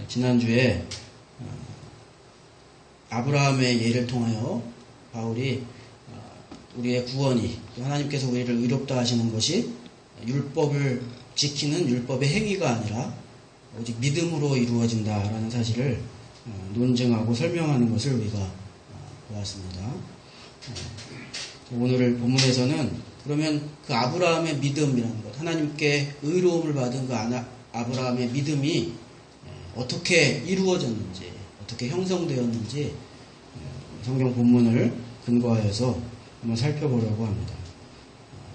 지난주에 아브라함의 예를 통하여 바울이 우리의 구원이 하나님께서 우리를 의롭다 하시는 것이 율법을 지키는 율법의 행위가 아니라 오직 믿음으로 이루어진다라는 사실을 논증하고 설명하는 것을 우리가 보았습니다. 오늘 본문에서는 그러면 그 아브라함의 믿음이라는 것, 하나님께 의로움을 받은 그 아브라함의 믿음이 어떻게 이루어졌는지, 어떻게 형성되었는지 성경 본문을 근거하여서 한번 살펴보려고 합니다.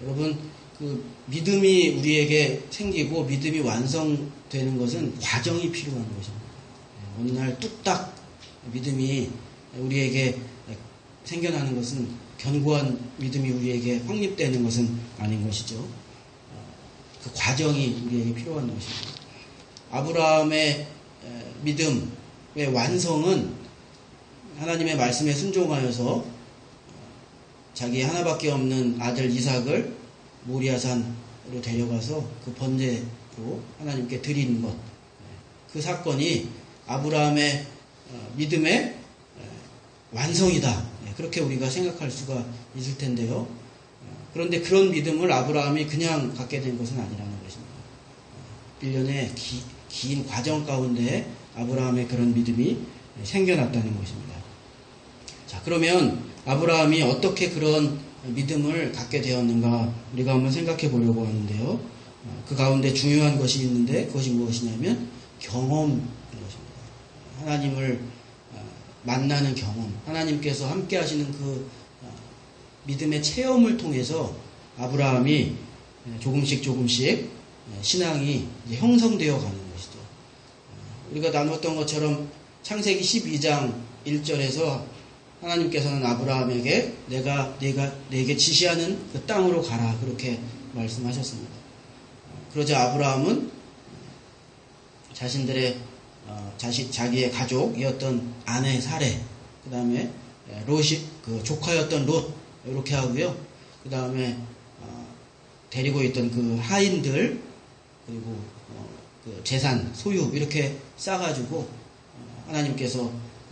여러분, 그 믿음이 우리에게 생기고 믿음이 완성되는 것은 과정이 필요한 것입니다. 어느 날 뚝딱 믿음이 우리에게 생겨나는 것은, 견고한 믿음이 우리에게 확립되는 것은 아닌 것이죠. 그 과정이 우리에게 필요한 것입니다. 아브라함의 믿음의 완성은 하나님의 말씀에 순종하여서 자기 하나밖에 없는 아들 이삭을 모리아산으로 데려가서 그 번제로 하나님께 드리는 것, 그 사건이 아브라함의 믿음의 완성이다, 그렇게 우리가 생각할 수가 있을 텐데요. 그런데 그런 믿음을 아브라함이 그냥 갖게 된 것은 아니라는 것입니다. 일련의 긴 과정 가운데 아브라함의 그런 믿음이 생겨났다는 것입니다. 자, 그러면 아브라함이 어떻게 그런 믿음을 갖게 되었는가 우리가 한번 생각해 보려고 하는데요. 그 가운데 중요한 것이 있는데 그것이 무엇이냐면 경험인 것입니다. 하나님을 만나는 경험, 하나님께서 함께 하시는 그 믿음의 체험을 통해서 아브라함이 조금씩 신앙이 형성되어 가는 것이죠. 우리가 나눴던 것처럼 창세기 12장 1절에서 하나님께서는 아브라함에게 내가 내게 지시하는 그 땅으로 가라, 그렇게 말씀하셨습니다. 그러자 아브라함은 자기의 가족이었던 아내 사레, 그 다음에 롯이 그 조카였던 롯, 이렇게 하고요. 그 다음에 데리고 있던 그 하인들, 그리고 그 재산, 소유, 이렇게 싸가지고 하나님께서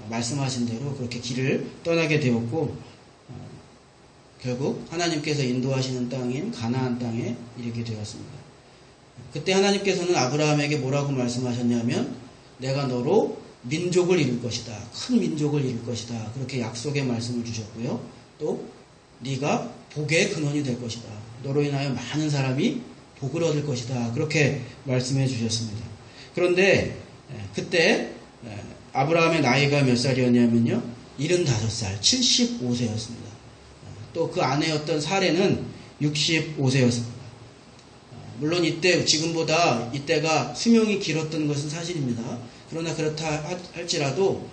말씀하신 대로 그렇게 길을 떠나게 되었고, 결국 하나님께서 인도하시는 땅인 가나안 땅에 이르게 되었습니다. 그때 하나님께서는 아브라함에게 뭐라고 말씀하셨냐면, 내가 너로 민족을 이룰 것이다, 큰 민족을 이룰 것이다, 그렇게 약속의 말씀을 주셨고요. 또 네가 복의 근원이 될 것이다, 너로 인하여 많은 사람이 복을 얻을 것이다, 그렇게 말씀해 주셨습니다. 그런데 그때 아브라함의 나이가 몇 살이었냐면요, 75살, 75세였습니다. 또 그 아내였던 사레는 65세였습니다. 물론 지금보다 이때가 수명이 길었던 것은 사실입니다. 그러나 그렇다 할지라도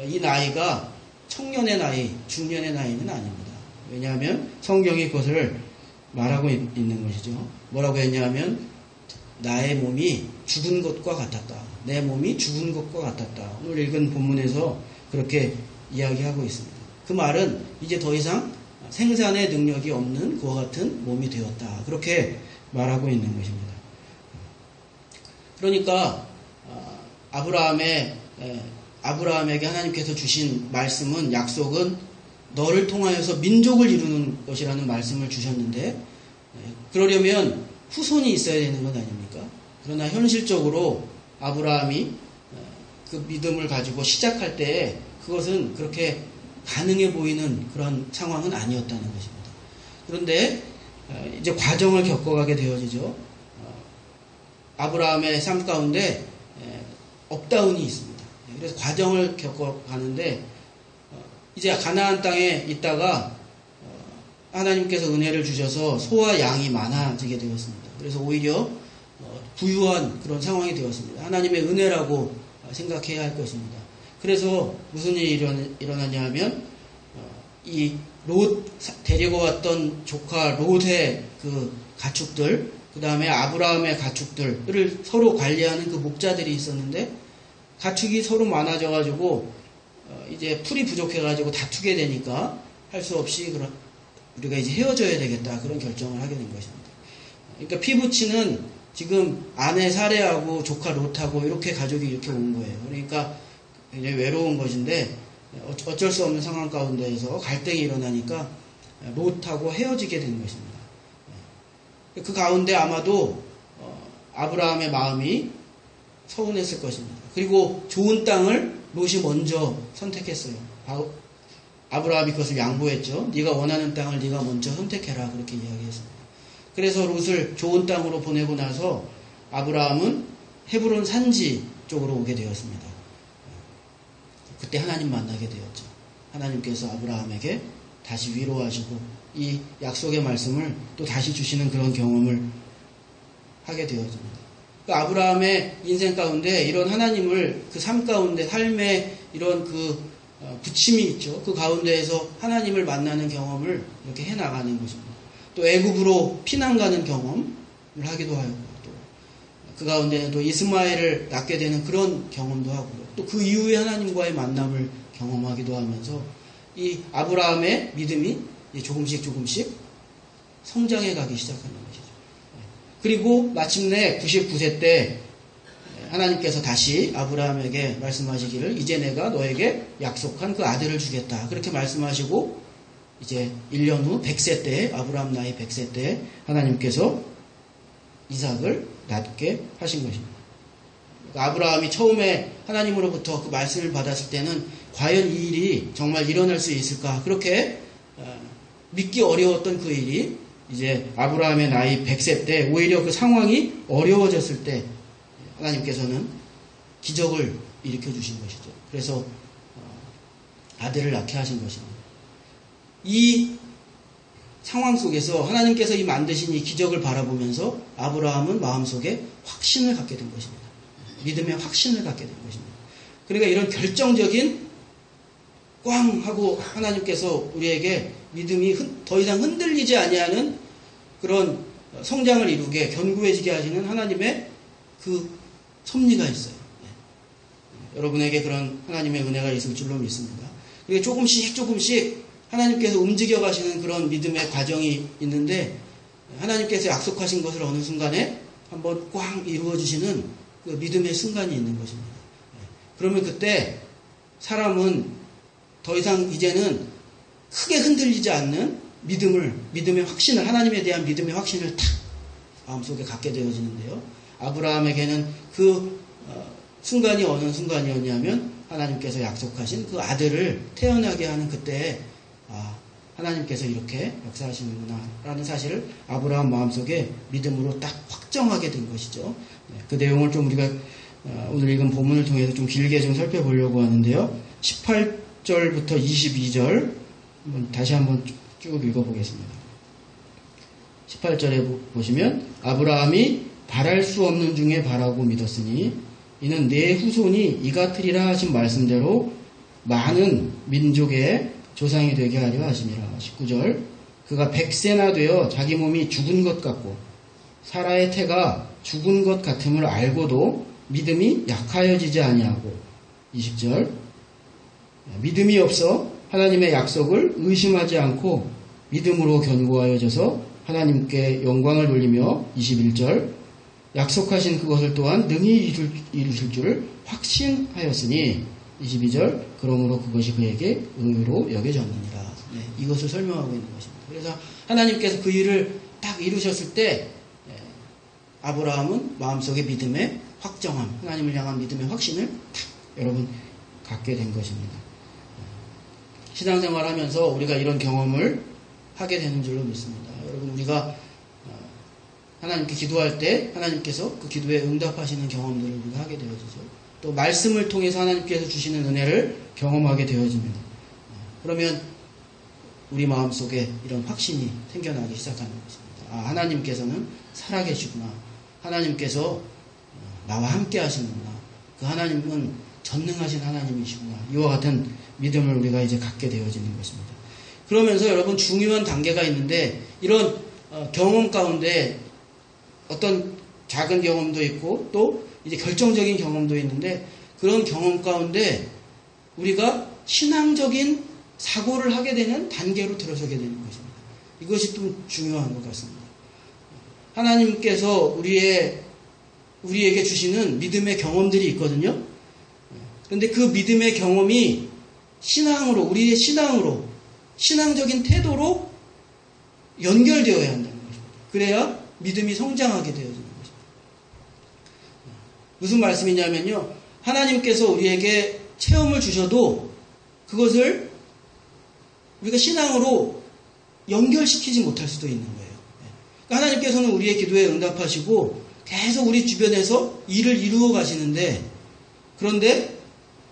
이 나이가 청년의 나이, 중년의 나이는 아닙니다. 왜냐하면 성경이 그것을 말하고 있는 것이죠. 뭐라고 했냐면, 나의 몸이 죽은 것과 같았다, 내 몸이 죽은 것과 같았다. 오늘 읽은 본문에서 그렇게 이야기하고 있습니다. 그 말은 이제 더 이상 생산의 능력이 없는 그와 같은 몸이 되었다, 그렇게 말하고 있는 것입니다. 그러니까 아브라함에게 하나님께서 주신 말씀은, 약속은 너를 통하여서 민족을 이루는 것이라는 말씀을 주셨는데, 그러려면 후손이 있어야 되는 것 아닙니까? 그러나 현실적으로 아브라함이 그 믿음을 가지고 시작할 때 그것은 그렇게 가능해 보이는 그런 상황은 아니었다는 것입니다. 그런데 이제 과정을 겪어가게 되어지죠. 아브라함의 삶 가운데 업다운이 있습니다. 그래서 과정을 겪어가는데, 이제 가나안 땅에 있다가 하나님께서 은혜를 주셔서 소와 양이 많아지게 되었습니다. 그래서 오히려 부유한 그런 상황이 되었습니다. 하나님의 은혜라고 생각해야 할 것입니다. 그래서 무슨 일이 일어나냐 하면, 이 데리고 왔던 조카 롯의 그 가축들, 그 다음에 아브라함의 가축들을 서로 관리하는 그 목자들이 있었는데, 가축이 서로 많아져가지고 이제 풀이 부족해가지고 다투게 되니까 할 수 없이 우리가 이제 헤어져야 되겠다, 그런 결정을 하게 된 것입니다. 그러니까 피부치는 지금 아내 사례하고 조카 롯하고 이렇게 가족이 이렇게 온 거예요. 그러니까 굉장히 외로운 것인데 어쩔 수 없는 상황 가운데에서 갈등이 일어나니까 롯하고 헤어지게 된 것입니다. 그 가운데 아마도 아브라함의 마음이 서운했을 것입니다. 그리고 좋은 땅을 롯이 먼저 선택했어요. 아브라함이 그것을 양보했죠. 네가 원하는 땅을 네가 먼저 선택해라, 그렇게 이야기했습니다. 그래서 롯을 좋은 땅으로 보내고 나서 아브라함은 헤브론 산지 쪽으로 오게 되었습니다. 그때 하나님 만나게 되었죠. 하나님께서 아브라함에게 다시 위로하시고 이 약속의 말씀을 또 다시 주시는 그런 경험을 하게 되었습니다. 아브라함의 인생 가운데 이런 하나님을 그 삶 가운데 삶의 이런 부침이 있죠. 그 가운데에서 하나님을 만나는 경험을 이렇게 해나가는 것입니다. 또 애굽으로 피난 가는 경험을 하기도 하고, 또 그 가운데는 또 이스마엘을 낳게 되는 그런 경험도 하고, 또 그 이후에 하나님과의 만남을 경험하기도 하면서 이 아브라함의 믿음이 조금씩 성장해 가기 시작하는 것이죠. 그리고 마침내 99세 때 하나님께서 다시 아브라함에게 말씀하시기를 이제 내가 너에게 약속한 그 아들을 주겠다, 그렇게 말씀하시고 이제 1년 후 100세 때, 아브라함 나이 100세 때 하나님께서 이삭을 낳게 하신 것입니다. 아브라함이 처음에 하나님으로부터 그 말씀을 받았을 때는 과연 이 일이 정말 일어날 수 있을까, 그렇게 믿기 어려웠던 그 일이 이제 아브라함의 나이 100세 때 오히려 그 상황이 어려워졌을 때 하나님께서는 기적을 일으켜 주신 것이죠. 그래서 아들을 낳게 하신 것입니다. 이 상황 속에서 하나님께서 이 만드신 이 기적을 바라보면서 아브라함은 마음속에 확신을 갖게 된 것입니다. 믿음의 확신을 갖게 된 것입니다. 그러니까 이런 결정적인 꽝 하고 하나님께서 우리에게 믿음이 더 이상 흔들리지 아니하는 그런 성장을 이루게 견고해지게 하시는 하나님의 그 섭리가 있어요. 여러분에게 그런 하나님의 은혜가 있을 줄로 믿습니다. 그리고 조금씩 하나님께서 움직여 가시는 그런 믿음의 과정이 있는데, 하나님께서 약속하신 것을 어느 순간에 한번 꽝 이루어 주시는 그 믿음의 순간이 있는 것입니다. 그러면 그때 사람은 더 이상 이제는 크게 흔들리지 않는 믿음의 확신을, 하나님에 대한 믿음의 확신을 탁 마음속에 갖게 되어지는데요. 아브라함에게는 그 순간이 어느 순간이었냐면 하나님께서 약속하신 그 아들을 태어나게 하는 그때에 하나님께서 이렇게 역사하시는구나 라는 사실을 아브라함 마음속에 믿음으로 딱 확정하게 된 것이죠. 그 내용을 좀 우리가 오늘 읽은 본문을 통해서 좀 길게 좀 살펴보려고 하는데요. 18절부터 22절 다시 한번 쭉 읽어보겠습니다. 18절에 보시면 아브라함이 바랄 수 없는 중에 바라고 믿었으니 이는 내 후손이 이 같으리라 하신 말씀대로 많은 민족의 조상이 되게 하려 하심이라. 19절 그가 100세나 되어 자기 몸이 죽은 것 같고 사라의 태가 죽은 것 같음을 알고도 믿음이 약하여지지 아니하고 20절 믿음이 없어 하나님의 약속을 의심하지 않고 믿음으로 견고하여져서 하나님께 영광을 돌리며 21절 약속하신 그것을 또한 능히 이루실 줄을 확신하였으니 22절 그러므로 그것이 그에게 의로 여겨졌느니라. 이것을 설명하고 있는 것입니다. 그래서 하나님께서 그 일을 딱 이루셨을 때 아브라함은 마음속에 믿음의 확정함, 하나님을 향한 믿음의 확신을 딱 여러분 갖게 된 것입니다. 신앙생활 하면서 우리가 이런 경험을 하게 되는 줄로 믿습니다. 여러분 우리가 하나님께 기도할 때 하나님께서 그 기도에 응답하시는 경험들을 우리가 하게 되어지죠. 또 말씀을 통해서 하나님께서 주시는 은혜를 경험하게 되어집니다. 그러면 우리 마음속에 이런 확신이 생겨나기 시작하는 것입니다. 하나님께서는 살아계시구나. 하나님께서 나와 함께 하시는구나. 그 하나님은 전능하신 하나님이시구나. 이와 같은 믿음을 우리가 이제 갖게 되어지는 것입니다. 그러면서 여러분 중요한 단계가 있는데 이런 경험 가운데 어떤 작은 경험도 있고 또 이제 결정적인 경험도 있는데 그런 경험 가운데 우리가 신앙적인 사고를 하게 되는 단계로 들어서게 되는 것입니다. 이것이 좀 중요한 것 같습니다. 하나님께서 우리의 우리에게 주시는 믿음의 경험들이 있거든요. 그런데 그 믿음의 경험이 신앙으로, 우리의 신앙으로, 신앙적인 태도로 연결되어야 한다는 것입니다. 그래야 믿음이 성장하게 되어지는 것입니다. 무슨 말씀이냐면요. 하나님께서 우리에게 체험을 주셔도 그것을 우리가 신앙으로 연결시키지 못할 수도 있는 거예요. 그러니까 하나님께서는 우리의 기도에 응답하시고 계속 우리 주변에서 일을 이루어 가시는데, 그런데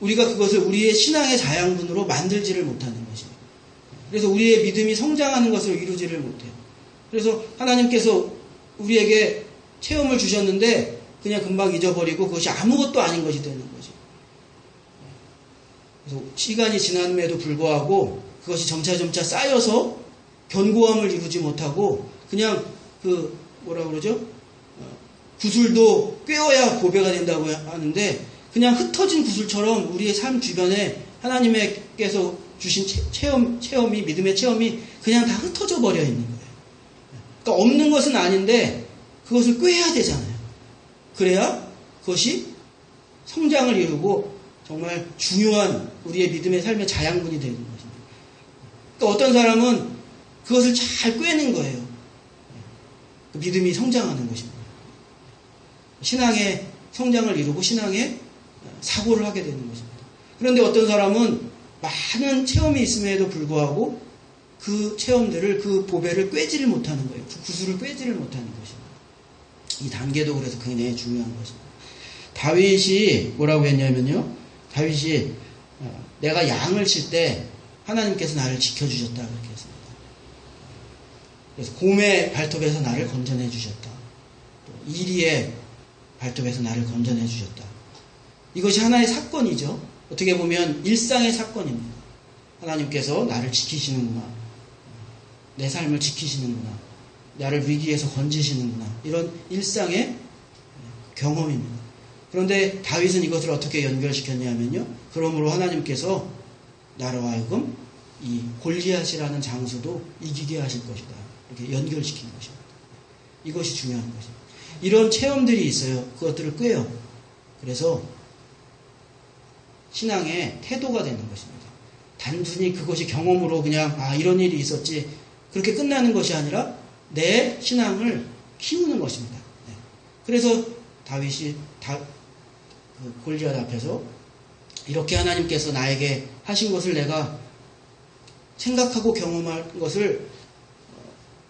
우리가 그것을 우리의 신앙의 자양분으로 만들지를 못하는 것입니다. 그래서 우리의 믿음이 성장하는 것을 이루지를 못해요. 그래서 하나님께서 우리에게 체험을 주셨는데 그냥 금방 잊어버리고 그것이 아무것도 아닌 것이 되는 거죠. 그래서 시간이 지남에도 불구하고 그것이 점차 쌓여서 견고함을 이루지 못하고 그냥 뭐라 그러죠? 구슬도 꿰어야 보배가 된다고 하는데 그냥 흩어진 구슬처럼 우리의 삶 주변에 하나님께서 주신 체험이, 믿음의 체험이 그냥 다 흩어져 버려 있는 거예요. 그러니까 없는 것은 아닌데 그것을 꿰야 되잖아요. 그래야 그것이 성장을 이루고 정말 중요한 우리의 믿음의 삶의 자양분이 되는 것입니다. 그러니까 어떤 사람은 그것을 잘 꿰는 거예요. 그 믿음이 성장하는 것입니다. 신앙의 성장을 이루고 신앙의 사고를 하게 되는 것입니다. 그런데 어떤 사람은 많은 체험이 있음에도 불구하고 그 체험들을, 그 보배를 꿰지를 못하는 거예요. 그 구슬을 꿰지를 못하는 것입니다. 이 단계도 그래서 굉장히 중요한 것입니다. 다윗이 뭐라고 했냐면요. 다윗이 내가 양을 칠 때 하나님께서 나를 지켜주셨다 그렇게 했습니다. 그래서 곰의 발톱에서 나를 건져내 주셨다. 또 이리의 발톱에서 나를 건져내 주셨다. 이것이 하나의 사건이죠. 어떻게 보면 일상의 사건입니다. 하나님께서 나를 지키시는구나. 내 삶을 지키시는구나. 나를 위기에서 건지시는구나. 이런 일상의 경험입니다. 그런데 다윗은 이것을 어떻게 연결시켰냐면요. 그러므로 하나님께서 나로 하여금 이 골리앗이라는 장수도 이기게 하실 것이다. 이렇게 연결시키는 것입니다. 이것이 중요한 것입니다. 이런 체험들이 있어요. 그것들을 꿰요. 그래서 신앙의 태도가 되는 것입니다. 단순히 그것이 경험으로 그냥 이런 일이 있었지 그렇게 끝나는 것이 아니라 내 신앙을 키우는 것입니다. 네. 그래서 다윗이 그 골리앗 앞에서 이렇게 하나님께서 나에게 하신 것을 내가 생각하고 경험할 것을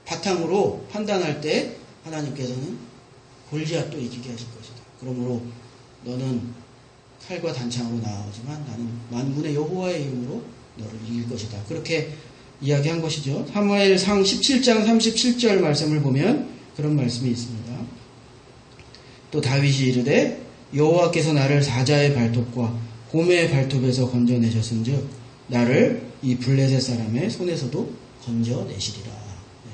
바탕으로 판단할 때 하나님께서는 골리앗도 이기게 하실 것이다. 그러므로 너는 칼과 단창으로 나아오지만 나는 만군의 여호와의 이름으로 너를 이길 것이다. 그렇게 이야기한 것이죠. 사무엘상 17장 37절 말씀을 보면 그런 말씀이 있습니다. 또 다윗이 이르되 여호와께서 나를 사자의 발톱과 곰의 발톱에서 건져내셨은즉 나를 이 블레셋 사람의 손에서도 건져내시리라. 네.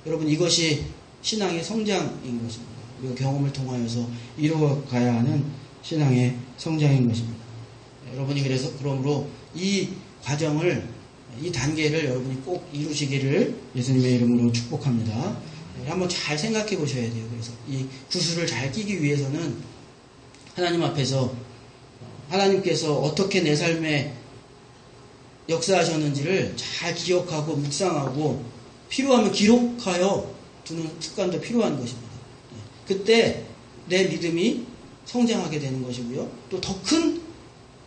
여러분 이것이 신앙의 성장인 것입니다. 우리가 경험을 통하여서 이루어가야 하는 신앙의 성장인 것입니다. 여러분이 그러므로 이 과정을, 이 단계를 여러분이 꼭 이루시기를 예수님의 이름으로 축복합니다. 한번 잘 생각해 보셔야 돼요. 그래서 이 구슬을 잘 끼기 위해서는 하나님 앞에서 하나님께서 어떻게 내 삶에 역사하셨는지를 잘 기억하고 묵상하고 필요하면 기록하여 두는 습관도 필요한 것입니다. 그때 내 믿음이 성장하게 되는 것이고요. 또 더 큰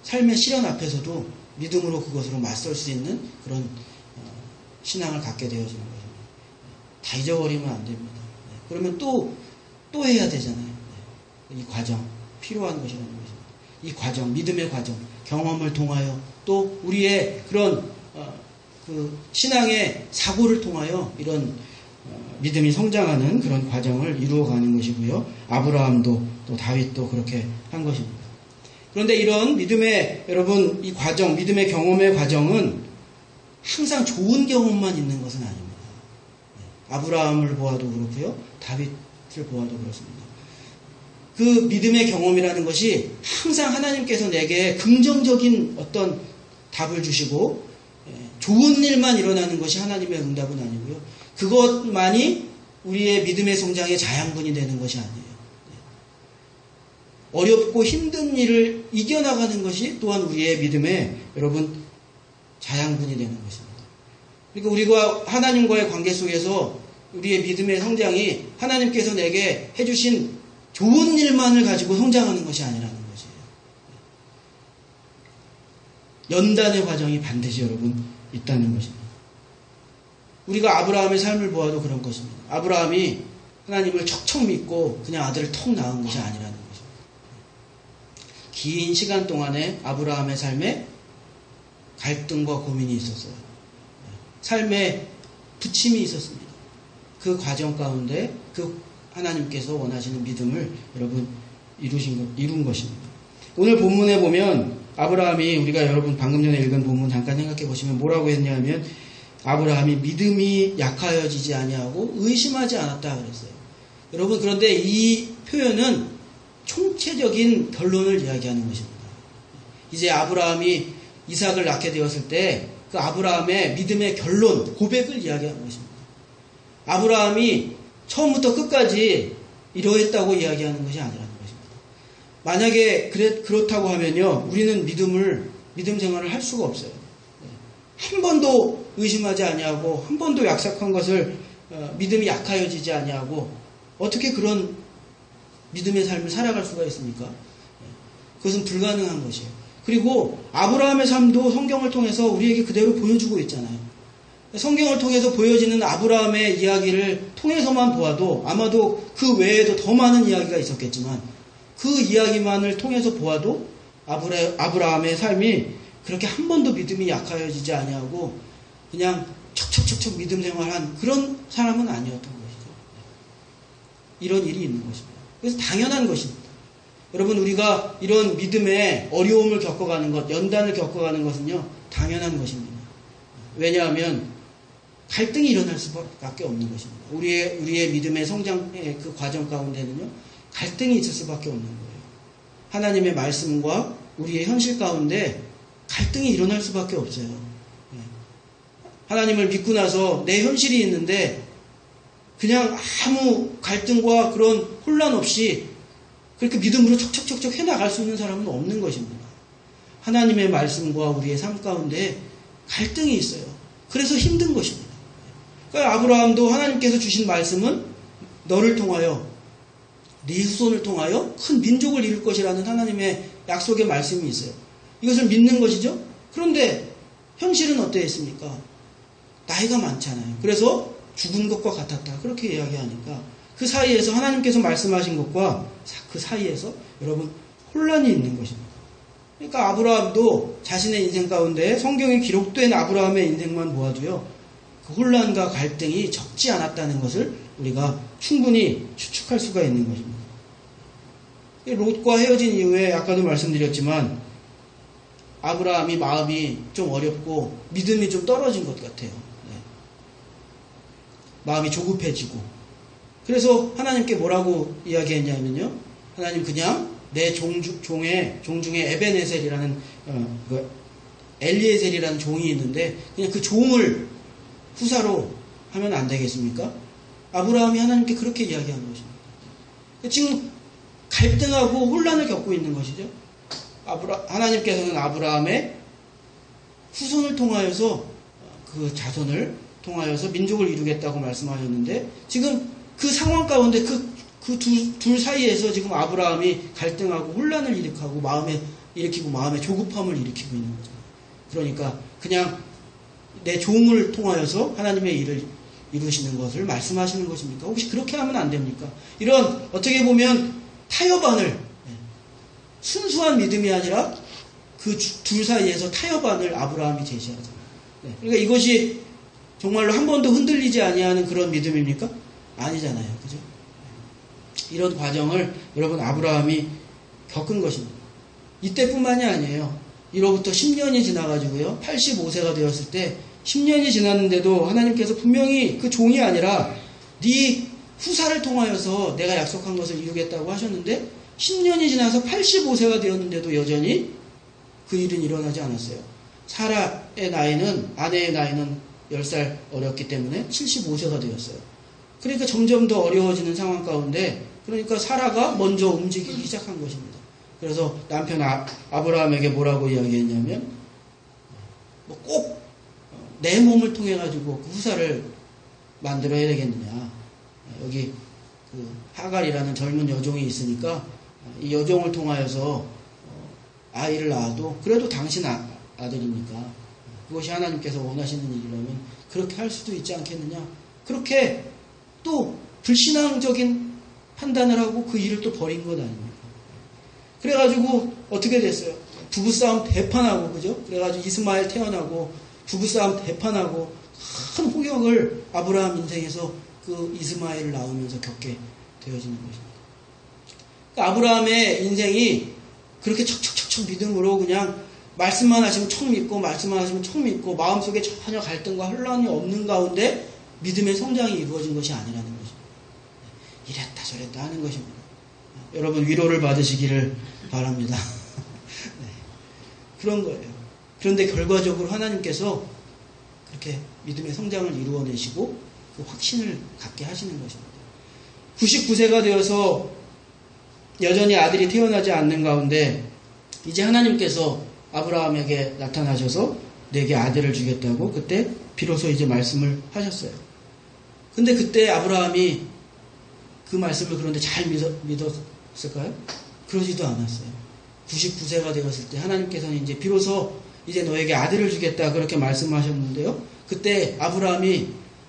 삶의 시련 앞에서도 믿음으로 그것으로 맞설 수 있는 그런 신앙을 갖게 되어지는 것입니다. 다 잊어버리면 안 됩니다. 그러면 또 해야 되잖아요. 이 과정 필요한 것이라는 것입니다. 이 과정, 믿음의 과정, 경험을 통하여 또 우리의 그런 그 신앙의 사고를 통하여 이런 믿음이 성장하는 그런 과정을 이루어가는 것이고요. 아브라함도 또 다윗도 그렇게 한 것입니다. 그런데 이런 믿음의 여러분 이 과정, 믿음의 경험의 과정은 항상 좋은 경험만 있는 것은 아닙니다. 아브라함을 보아도 그렇고요. 다윗을 보아도 그렇습니다. 그 믿음의 경험이라는 것이 항상 하나님께서 내게 긍정적인 어떤 답을 주시고 좋은 일만 일어나는 것이 하나님의 응답은 아니고요. 그것만이 우리의 믿음의 성장의 자양분이 되는 것이 아니에요. 어렵고 힘든 일을 이겨나가는 것이 또한 우리의 믿음의 여러분 자양분이 되는 것입니다. 그러니까 우리가 하나님과의 관계 속에서 우리의 믿음의 성장이 하나님께서 내게 해주신 좋은 일만을 가지고 성장하는 것이 아니라는 것이에요. 연단의 과정이 반드시 여러분 있다는 것입니다. 우리가 아브라함의 삶을 보아도 그런 것입니다. 아브라함이 하나님을 척척 믿고 그냥 아들을 턱 낳은 것이 아니라는 것입니다. 긴 시간 동안에 아브라함의 삶에 갈등과 고민이 있었어요. 삶에 부침이 있었습니다. 그 과정 가운데 그 하나님께서 원하시는 믿음을 여러분 이룬 것입니다. 오늘 본문에 보면 아브라함이 우리가 여러분 방금 전에 읽은 본문 잠깐 생각해 보시면 뭐라고 했냐면 아브라함이 믿음이 약하여지지 아니하고 의심하지 않았다 그랬어요. 여러분 그런데 이 표현은 총체적인 결론을 이야기하는 것입니다. 이제 아브라함이 이삭을 낳게 되었을 때 그 아브라함의 믿음의 결론, 고백을 이야기하는 것입니다. 아브라함이 처음부터 끝까지 이러했다고 이야기하는 것이 아니라는 것입니다. 만약에 그렇다고 하면요, 우리는 믿음 생활을 할 수가 없어요. 한 번도 의심하지 아니하고 한 번도 약속한 것을 믿음이 약하여지지 아니하고 어떻게 그런 믿음의 삶을 살아갈 수가 있습니까? 그것은 불가능한 것이에요. 그리고 아브라함의 삶도 성경을 통해서 우리에게 그대로 보여주고 있잖아요. 성경을 통해서 보여지는 아브라함의 이야기를 통해서만 보아도 아마도 그 외에도 더 많은 이야기가 있었겠지만 그 이야기만을 통해서 보아도 아브라함의 삶이 그렇게 한 번도 믿음이 약하여지지 아니하고 그냥 척척척척 믿음 생활한 그런 사람은 아니었던 것이죠. 이런 일이 있는 것입니다. 그래서 당연한 것입니다. 여러분 우리가 이런 믿음의 어려움을 겪어가는 것, 연단을 겪어가는 것은요 당연한 것입니다. 왜냐하면 갈등이 일어날 수밖에 없는 것입니다. 우리의 믿음의 성장의 그 과정 가운데는요 갈등이 있을 수밖에 없는 거예요. 하나님의 말씀과 우리의 현실 가운데 갈등이 일어날 수밖에 없어요. 하나님을 믿고 나서 내 현실이 있는데 그냥 아무 갈등과 그런 혼란 없이 그렇게 믿음으로 척척척척 해나갈 수 있는 사람은 없는 것입니다. 하나님의 말씀과 우리의 삶 가운데 갈등이 있어요. 그래서 힘든 것입니다. 그러니까 아브라함도 하나님께서 주신 말씀은 너를 통하여 네 후손을 통하여 큰 민족을 이룰 것이라는 하나님의 약속의 말씀이 있어요. 이것을 믿는 것이죠. 그런데 현실은 어땠습니까? 나이가 많잖아요. 그래서 죽은 것과 같았다. 그렇게 이야기하니까 그 사이에서 하나님께서 말씀하신 것과 그 사이에서 여러분 혼란이 있는 것입니다. 그러니까 아브라함도 자신의 인생 가운데 성경에 기록된 아브라함의 인생만 보아도요. 그 혼란과 갈등이 적지 않았다는 것을 우리가 충분히 추측할 수가 있는 것입니다. 롯과 헤어진 이후에 아까도 말씀드렸지만 아브라함이 마음이 좀 어렵고 믿음이 좀 떨어진 것 같아요. 마음이 조급해지고 그래서 하나님께 뭐라고 이야기했냐면요. 하나님 그냥 내 종 중에 에벤에셀이라는 엘리에셀이라는 종이 있는데 그냥 그 종을 후사로 하면 안 되겠습니까? 아브라함이 하나님께 그렇게 이야기한 것입니다. 지금 갈등하고 혼란을 겪고 있는 것이죠. 하나님께서는 아브라함의 후손을 통하여서 그 자손을 통하여서 민족을 이루겠다고 말씀하셨는데 지금 그 상황 가운데 그 둘 사이에서 지금 아브라함이 갈등하고 혼란을 일으키고 마음에 조급함을 일으키고 있는 거죠. 그러니까 그냥 내 종을 통하여서 하나님의 일을 이루시는 것을 말씀하시는 것입니까? 혹시 그렇게 하면 안 됩니까? 이런 어떻게 보면 타협안을 순수한 믿음이 아니라 그 둘 사이에서 타협안을 아브라함이 제시하잖아요. 그러니까 이것이 정말로 한 번도 흔들리지 아니하는 그런 믿음입니까? 아니잖아요. 그죠? 이런 과정을 여러분 아브라함이 겪은 것입니다. 이때뿐만이 아니에요. 이로부터 10년이 지나가지고요. 85세가 되었을 때 10년이 지났는데도 하나님께서 분명히 그 종이 아니라 네 후사를 통하여서 내가 약속한 것을 이루겠다고 하셨는데 10년이 지나서 85세가 되었는데도 여전히 그 일은 일어나지 않았어요. 사라의 나이는 아내의 나이는 10살 어렸기 때문에 75세가 되었어요. 그러니까 점점 더 어려워지는 상황 가운데 그러니까 사라가 먼저 움직이기 시작한 것입니다. 그래서 남편 아브라함에게 뭐라고 이야기했냐면 뭐 꼭 내 몸을 통해 가지고 그 후사를 만들어야 되겠느냐. 여기 그 하갈이라는 젊은 여종이 있으니까 이 여종을 통하여서 아이를 낳아도 그래도 당신 아들이니까 그것이 하나님께서 원하시는 일이라면 그렇게 할 수도 있지 않겠느냐. 그렇게 또 불신앙적인 판단을 하고 그 일을 또 버린 것 아닙니까? 그래가지고 어떻게 됐어요? 부부싸움 대판하고, 그죠? 그래가지고 이스마엘 태어나고 부부싸움 대판하고 큰 호격을 아브라함 인생에서 그 이스마엘을 낳으면서 겪게 되어지는 것입니다. 그러니까 아브라함의 인생이 그렇게 척척척척 믿음으로 그냥 말씀만 하시면 척 믿고 말씀만 하시면 척 믿고 마음속에 전혀 갈등과 혼란이 없는 가운데 믿음의 성장이 이루어진 것이 아니라는 것입니다. 이랬다 저랬다 하는 것입니다. 여러분 위로를 받으시기를 바랍니다. 네. 그런 거예요. 그런데 결과적으로 하나님께서 그렇게 믿음의 성장을 이루어내시고 그 확신을 갖게 하시는 것입니다. 99세가 되어서 여전히 아들이 태어나지 않는 가운데 이제 하나님께서 아브라함에게 나타나셔서 내게 아들을 주겠다고 그때 비로소 이제 말씀을 하셨어요. 근데 그때 아브라함이 그 말씀을 그런데 잘 믿었을까요? 그러지도 않았어요. 99세가 되었을 때 하나님께서는 이제 비로소 이제 너에게 아들을 주겠다 그렇게 말씀하셨는데요. 그때 아브라함이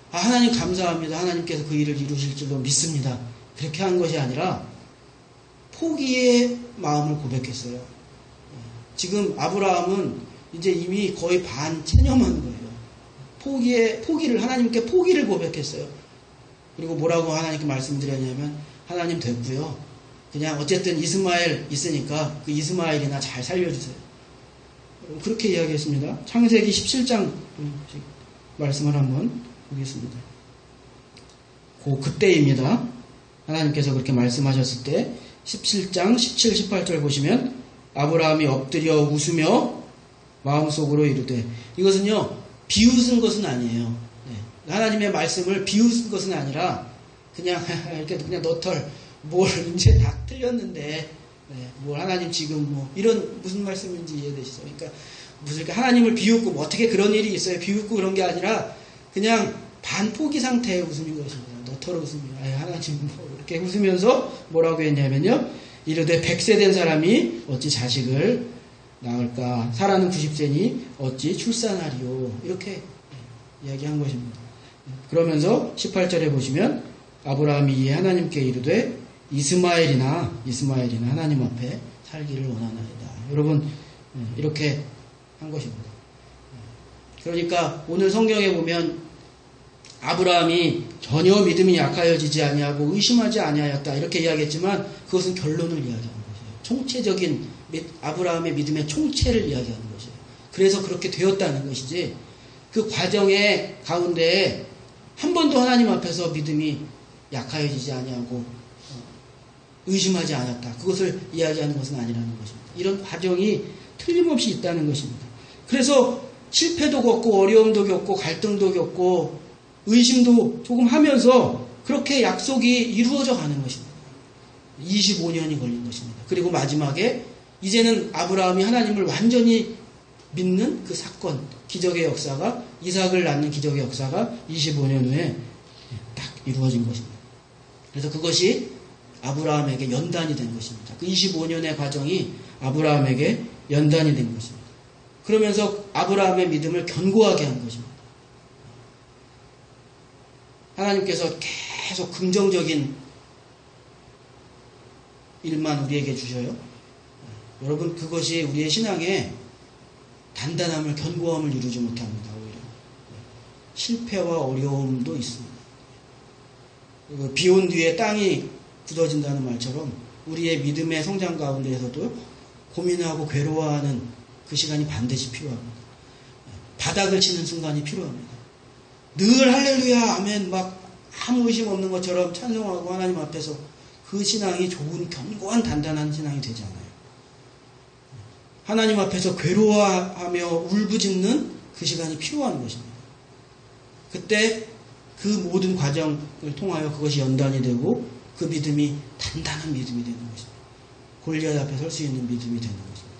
하나님 감사합니다. 하나님께서 그 일을 이루실 줄로 믿습니다. 그렇게 한 것이 아니라 포기의 마음을 고백했어요. 지금 아브라함은 이제 이미 거의 반 체념한 거예요. 포기를 하나님께 포기를 고백했어요. 그리고 뭐라고 하나님께 말씀드렸냐면 하나님 됐고요. 그냥 어쨌든 이스마엘 있으니까 그 이스마엘이나 잘 살려주세요. 그렇게 이야기했습니다. 창세기 17장 말씀을 한번 보겠습니다. 그때입니다. 하나님께서 그렇게 말씀하셨을 때 17장 17, 18절 보시면 아브라함이 엎드려 웃으며 마음속으로 이르되 이것은요 비웃은 것은 아니에요. 네. 하나님의 말씀을 비웃은 것은 아니라 그냥 이렇게 그냥 너털 뭘 이제 다 틀렸는데 네, 뭘 하나님 지금 뭐 이런 무슨 말씀인지 이해되시죠? 그러니까 무슨 하나님을 비웃고 뭐 어떻게 그런 일이 있어요? 비웃고 그런 게 아니라 그냥 반포기 상태의 웃음인 것입니다. 너털 웃음이 하나님 뭐 이렇게 웃으면서 뭐라고 했냐면요. 이르되 100세 된 사람이 어찌 자식을 낳을까? 사라는 90세니 어찌 출산하리요? 이렇게 이야기한 것입니다. 그러면서 18절에 보시면 아브라함이 이에 하나님께 이르되 이스마엘이나 하나님 앞에 살기를 원하나이다. 여러분 이렇게 한 것입니다. 그러니까 오늘 성경에 보면 아브라함이 전혀 믿음이 약하여지지 아니하고 의심하지 아니하였다 이렇게 이야기했지만 그것은 결론을 이야기하는 것이에요. 총체적인 아브라함의 믿음의 총체를 이야기하는 것이에요. 그래서 그렇게 되었다는 것이지 그 과정의 가운데 한 번도 하나님 앞에서 믿음이 약하여지지 아니하고 의심하지 않았다. 그것을 이야기하는 것은 아니라는 것입니다. 이런 과정이 틀림없이 있다는 것입니다. 그래서 실패도 겪고 어려움도 겪고 갈등도 겪고 의심도 조금 하면서 그렇게 약속이 이루어져 가는 것입니다. 25년이 걸린 것입니다. 그리고 마지막에 이제는 아브라함이 하나님을 완전히 믿는 그 사건, 기적의 역사가 이삭을 낳는 기적의 역사가 25년 후에 딱 이루어진 것입니다. 그래서 그것이 아브라함에게 연단이 된 것입니다. 그 25년의 과정이 아브라함에게 연단이 된 것입니다. 그러면서 아브라함의 믿음을 견고하게 한 것입니다. 하나님께서 계속 긍정적인 일만 우리에게 주셔요. 여러분 그것이 우리의 신앙에 단단함을 견고함을 이루지 못합니다. 오히려 실패와 어려움도 있습니다. 비 온 뒤에 땅이 굳어진다는 말처럼 우리의 믿음의 성장 가운데에서도 고민하고 괴로워하는 그 시간이 반드시 필요합니다. 바닥을 치는 순간이 필요합니다. 늘 할렐루야 아멘 막 아무 의심 없는 것처럼 찬송하고 하나님 앞에서 그 신앙이 좋은 견고한 단단한 신앙이 되지 않아요. 하나님 앞에서 괴로워하며 울부짖는 그 시간이 필요한 것입니다. 그때 그 모든 과정을 통하여 그것이 연단이 되고 그 믿음이 단단한 믿음이 되는 것입니다. 골리앗 앞에 설 수 있는 믿음이 되는 것입니다.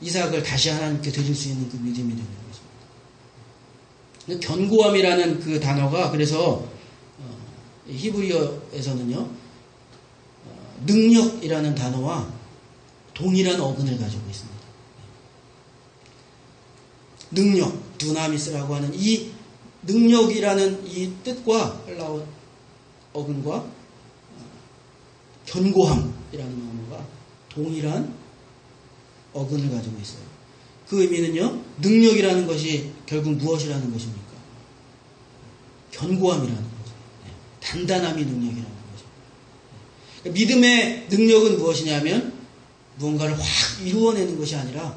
이삭을 다시 하나님께 드릴 수 있는 그 믿음이 되는 것입니다. 견고함이라는 그 단어가 그래서 히브리어에서는요 능력이라는 단어와 동일한 어근을 가지고 있습니다. 능력, 두나미스라고 하는 이 능력이라는 이 뜻과 헬라어 어근과 견고함이라는 단어가 동일한 어근을 가지고 있어요. 그 의미는요, 능력이라는 것이 결국 무엇이라는 것입니까? 견고함이라는 거죠. 단단함이 능력이라는 거죠. 믿음의 능력은 무엇이냐면 무언가를 확 이루어내는 것이 아니라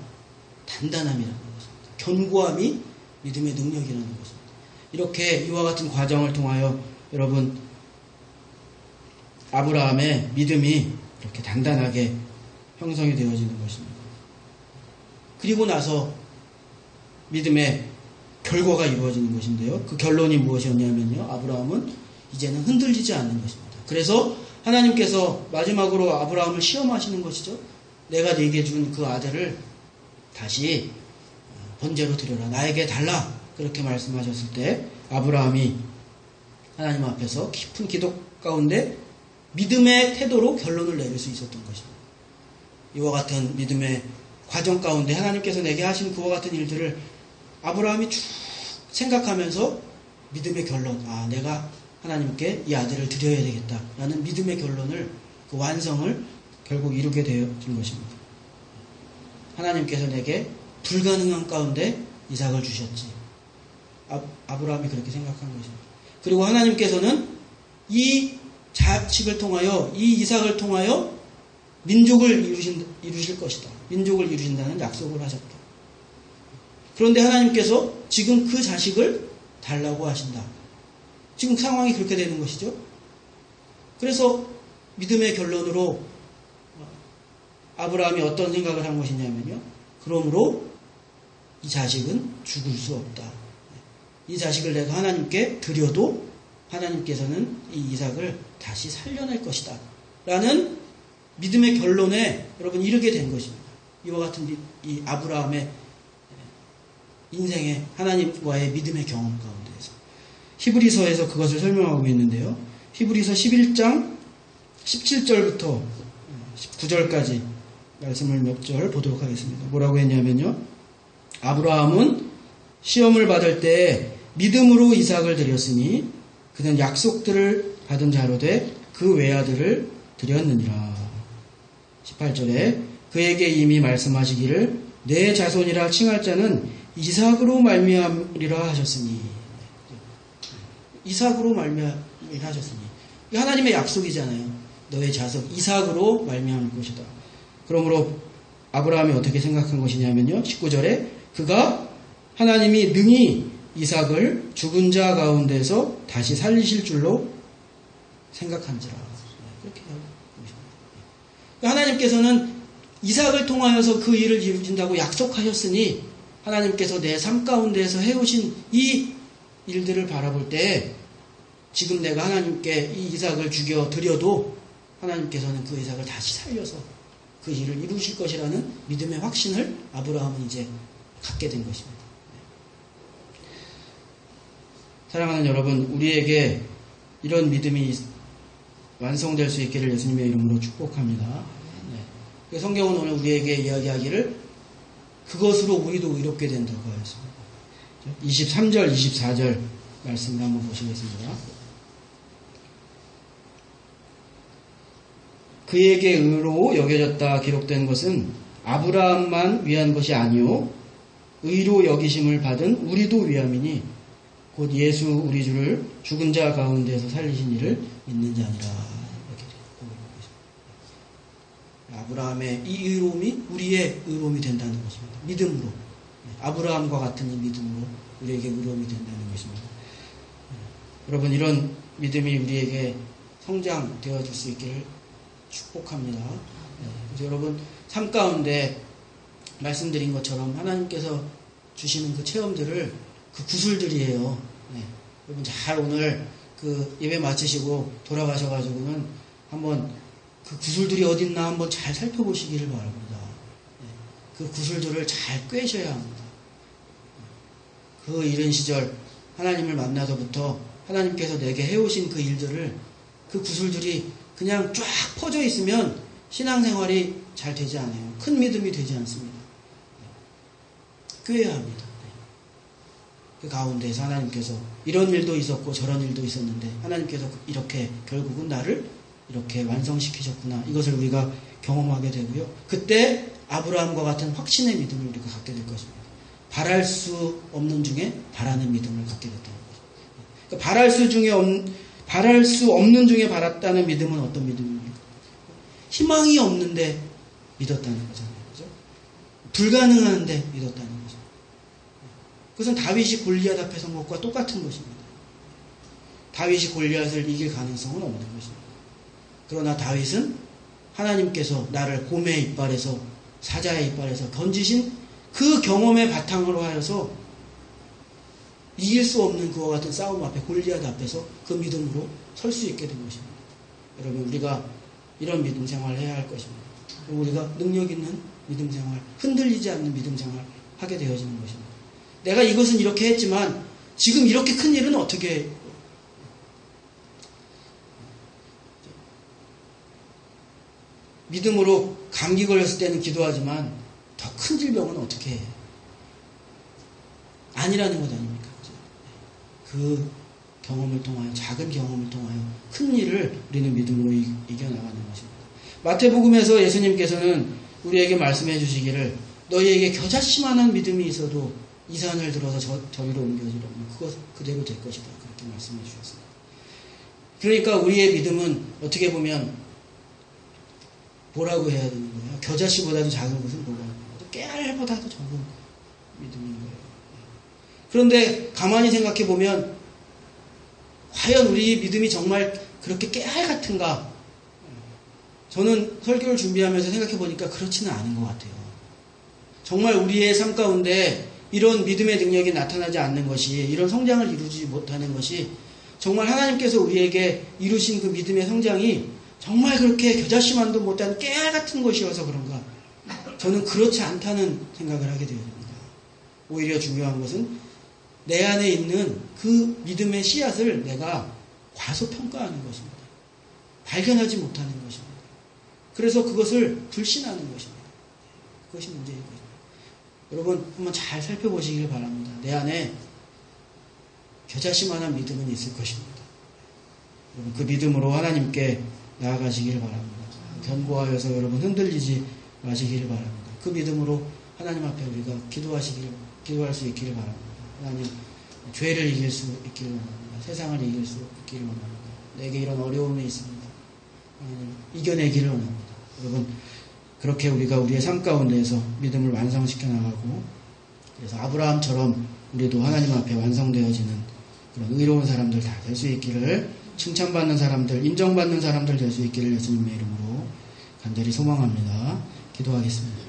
단단함이라는 것입니다. 견고함이 믿음의 능력이라는 것입니다. 이렇게 이와 같은 과정을 통하여 여러분 아브라함의 믿음이 이렇게 단단하게 형성이 되어지는 것입니다. 그리고 나서 믿음의 결과가 이루어지는 것인데요. 그 결론이 무엇이었냐면요. 아브라함은 이제는 흔들리지 않는 것입니다. 그래서 하나님께서 마지막으로 아브라함을 시험하시는 것이죠. 내가 네게 준 그 아들을 다시 번제로 드려라. 나에게 달라. 그렇게 말씀하셨을 때 아브라함이 하나님 앞에서 깊은 기도 가운데 믿음의 태도로 결론을 내릴 수 있었던 것입니다. 이와 같은 믿음의 과정 가운데 하나님께서 내게 하신 그와 같은 일들을 아브라함이 쭉 생각하면서 믿음의 결론, 내가 하나님께 이 아들을 드려야 되겠다라는 믿음의 결론을, 그 완성을 결국 이루게 되어진 것입니다. 하나님께서 내게 불가능한 가운데 이삭을 주셨지. 아브라함이 그렇게 생각한 것입니다. 그리고 하나님께서는 이 자식을 통하여, 이 이삭을 통하여 민족을 이루실 것이다. 민족을 이루신다는 약속을 하셨다. 그런데 하나님께서 지금 그 자식을 달라고 하신다. 지금 상황이 그렇게 되는 것이죠. 그래서 믿음의 결론으로 아브라함이 어떤 생각을 한 것이냐면요. 그러므로 이 자식은 죽을 수 없다. 이 자식을 내가 하나님께 드려도 하나님께서는 이 이삭을 다시 살려낼 것이다. 라는 믿음의 결론에 여러분 이르게 된 것입니다. 이와 같은 이 아브라함의 인생의 하나님과의 믿음의 경험 가운데에서 히브리서에서 그것을 설명하고 있는데요. 히브리서 11장 17절부터 19절까지 말씀을 몇 절 보도록 하겠습니다. 뭐라고 했냐면요. 아브라함은 시험을 받을 때 믿음으로 이삭을 드렸으니 그는 약속들을 받은 자로 돼 그 외아들을 드렸느니라. 18절에 그에게 이미 말씀하시기를 내 자손이라 칭할 자는 이삭으로 말미암으리라 하셨으니, 이삭으로 말미암으리라 하셨으니, 이 하나님의 약속이잖아요. 너의 자손 이삭으로 말미암을 것이다. 그러므로 아브라함이 어떻게 생각한 것이냐면요. 19절에 그가 하나님이 능히 이삭을 죽은 자 가운데서 다시 살리실 줄로 생각한지라. 그렇게 보십니다. 하나님께서는 이삭을 통하여서 그 일을 이루신다고 약속하셨으니 하나님께서 내 삶 가운데에서 해오신 이 일들을 바라볼 때 지금 내가 하나님께 이 이삭을 죽여 드려도 하나님께서는 그 이삭을 다시 살려서 그 일을 이루실 것이라는 믿음의 확신을 아브라함은 이제 갖게 된 것입니다. 사랑하는 여러분, 우리에게 이런 믿음이 완성될 수 있기를 예수님의 이름으로 축복합니다. 네. 성경은 오늘 우리에게 이야기하기를 그것으로 우리도 의롭게 된다고 하였습니다. 23절, 24절 말씀을 한번 보시겠습니다. 그에게 의로 여겨졌다 기록된 것은 아브라함만 위한 것이 아니요 의로 여기심을 받은 우리도 위함이니 곧 예수 우리 주를 죽은 자 가운데서 살리신 이를 믿는 자니라. 이렇게 있습니다. 아브라함의 이 의로움이 우리의 의로움이 된다는 것입니다. 믿음으로, 아브라함과 같은 이 믿음으로 우리에게 의로움이 된다는 것입니다. 여러분, 이런 믿음이 우리에게 성장되어질 수 있기를 축복합니다. 그래서 여러분 삶 가운데 말씀드린 것처럼 하나님께서 주시는 그 체험들을 그 구슬들이에요. 여러분 잘 오늘 그 예배 마치시고 돌아가셔가지고는 한번 그 구슬들이 어딨나 한번 잘 살펴보시기를 바랍니다. 그 구슬들을 잘 꿰셔야 합니다. 그 이른 시절 하나님을 만나서부터 하나님께서 내게 해오신 그 일들을 그 구슬들이 그냥 쫙 퍼져 있으면 신앙생활이 잘 되지 않아요. 큰 믿음이 되지 않습니다. 꿰야 합니다. 그 가운데서 하나님께서 이런 일도 있었고 저런 일도 있었는데 하나님께서 이렇게 결국은 나를 이렇게 완성시키셨구나. 이것을 우리가 경험하게 되고요. 그때 아브라함과 같은 확신의 믿음을 우리가 갖게 될 것입니다. 바랄 수 없는 중에 바라는 믿음을 갖게 됐다는 거죠. 그러니까 바랄 수 없는 중에 바랐다는 믿음은 어떤 믿음입니까? 희망이 없는데 믿었다는 거잖아요. 그죠? 불가능한데 믿었다는 거죠. 그것은 다윗이 골리앗 앞에 선 것과 똑같은 것입니다. 다윗이 골리앗을 이길 가능성은 없는 것입니다. 그러나 다윗은 하나님께서 나를 곰의 이빨에서 사자의 이빨에서 던지신 그 경험의 바탕으로 하여서 이길 수 없는 그와 같은 싸움 앞에 골리앗 앞에서 그 믿음으로 설 수 있게 된 것입니다. 여러분 우리가 이런 믿음 생활을 해야 할 것입니다. 그리고 우리가 능력 있는 믿음 생활, 흔들리지 않는 믿음 생활 하게 되어지는 것입니다. 내가 이것은 이렇게 했지만 지금 이렇게 큰 일은 어떻게 해? 믿음으로 감기 걸렸을 때는 기도하지만 더 큰 질병은 어떻게 해? 아니라는 것 아닙니까? 그 경험을 통하여, 작은 경험을 통하여 큰 일을 우리는 믿음으로 이겨나가는 것입니다. 마태복음에서 예수님께서는 우리에게 말씀해 주시기를 너희에게 겨자씨만한 믿음이 있어도 이 산을 들어서 저리로 옮겨지라면 그것 그대로 될 것이다. 그렇게 말씀해 주셨습니다. 그러니까 우리의 믿음은 어떻게 보면 뭐라고 해야 되는 거예요? 겨자씨보다도 작은 것은 뭐가 있는 거죠? 깨알보다도 적은 믿음인 거예요. 그런데 가만히 생각해 보면 과연 우리 믿음이 정말 그렇게 깨알 같은가? 저는 설교를 준비하면서 생각해 보니까 그렇지는 않은 것 같아요. 정말 우리의 삶 가운데 이런 믿음의 능력이 나타나지 않는 것이, 이런 성장을 이루지 못하는 것이 정말 하나님께서 우리에게 이루신 그 믿음의 성장이 정말 그렇게 겨자씨만도 못한 깨알 같은 것이어서 그런가? 저는 그렇지 않다는 생각을 하게 되어 됩니다. 오히려 중요한 것은 내 안에 있는 그 믿음의 씨앗을 내가 과소평가하는 것입니다. 발견하지 못하는 것입니다. 그래서 그것을 불신하는 것입니다. 그것이 문제인 것입니다. 여러분 한번 잘 살펴보시길 바랍니다. 내 안에 겨자씨만한 믿음은 있을 것입니다. 여러분 그 믿음으로 하나님께 나아가시길 바랍니다. 견고하여서 여러분 흔들리지 마시기를 바랍니다. 그 믿음으로 하나님 앞에 우리가 기도할 수 있기를 바랍니다. 하나님, 죄를 이길 수 있기를 원합니다. 세상을 이길 수 있기를 원합니다. 내게 이런 어려움이 있습니다. 하나님, 이겨내기를 원합니다. 여러분, 그렇게 우리가 우리의 삶 가운데에서 믿음을 완성시켜 나가고, 그래서 아브라함처럼 우리도 하나님 앞에 완성되어지는 그런 의로운 사람들 다 될 수 있기를, 칭찬받는 사람들, 인정받는 사람들 될 수 있기를 예수님의 이름으로 간절히 소망합니다. 기도하겠습니다.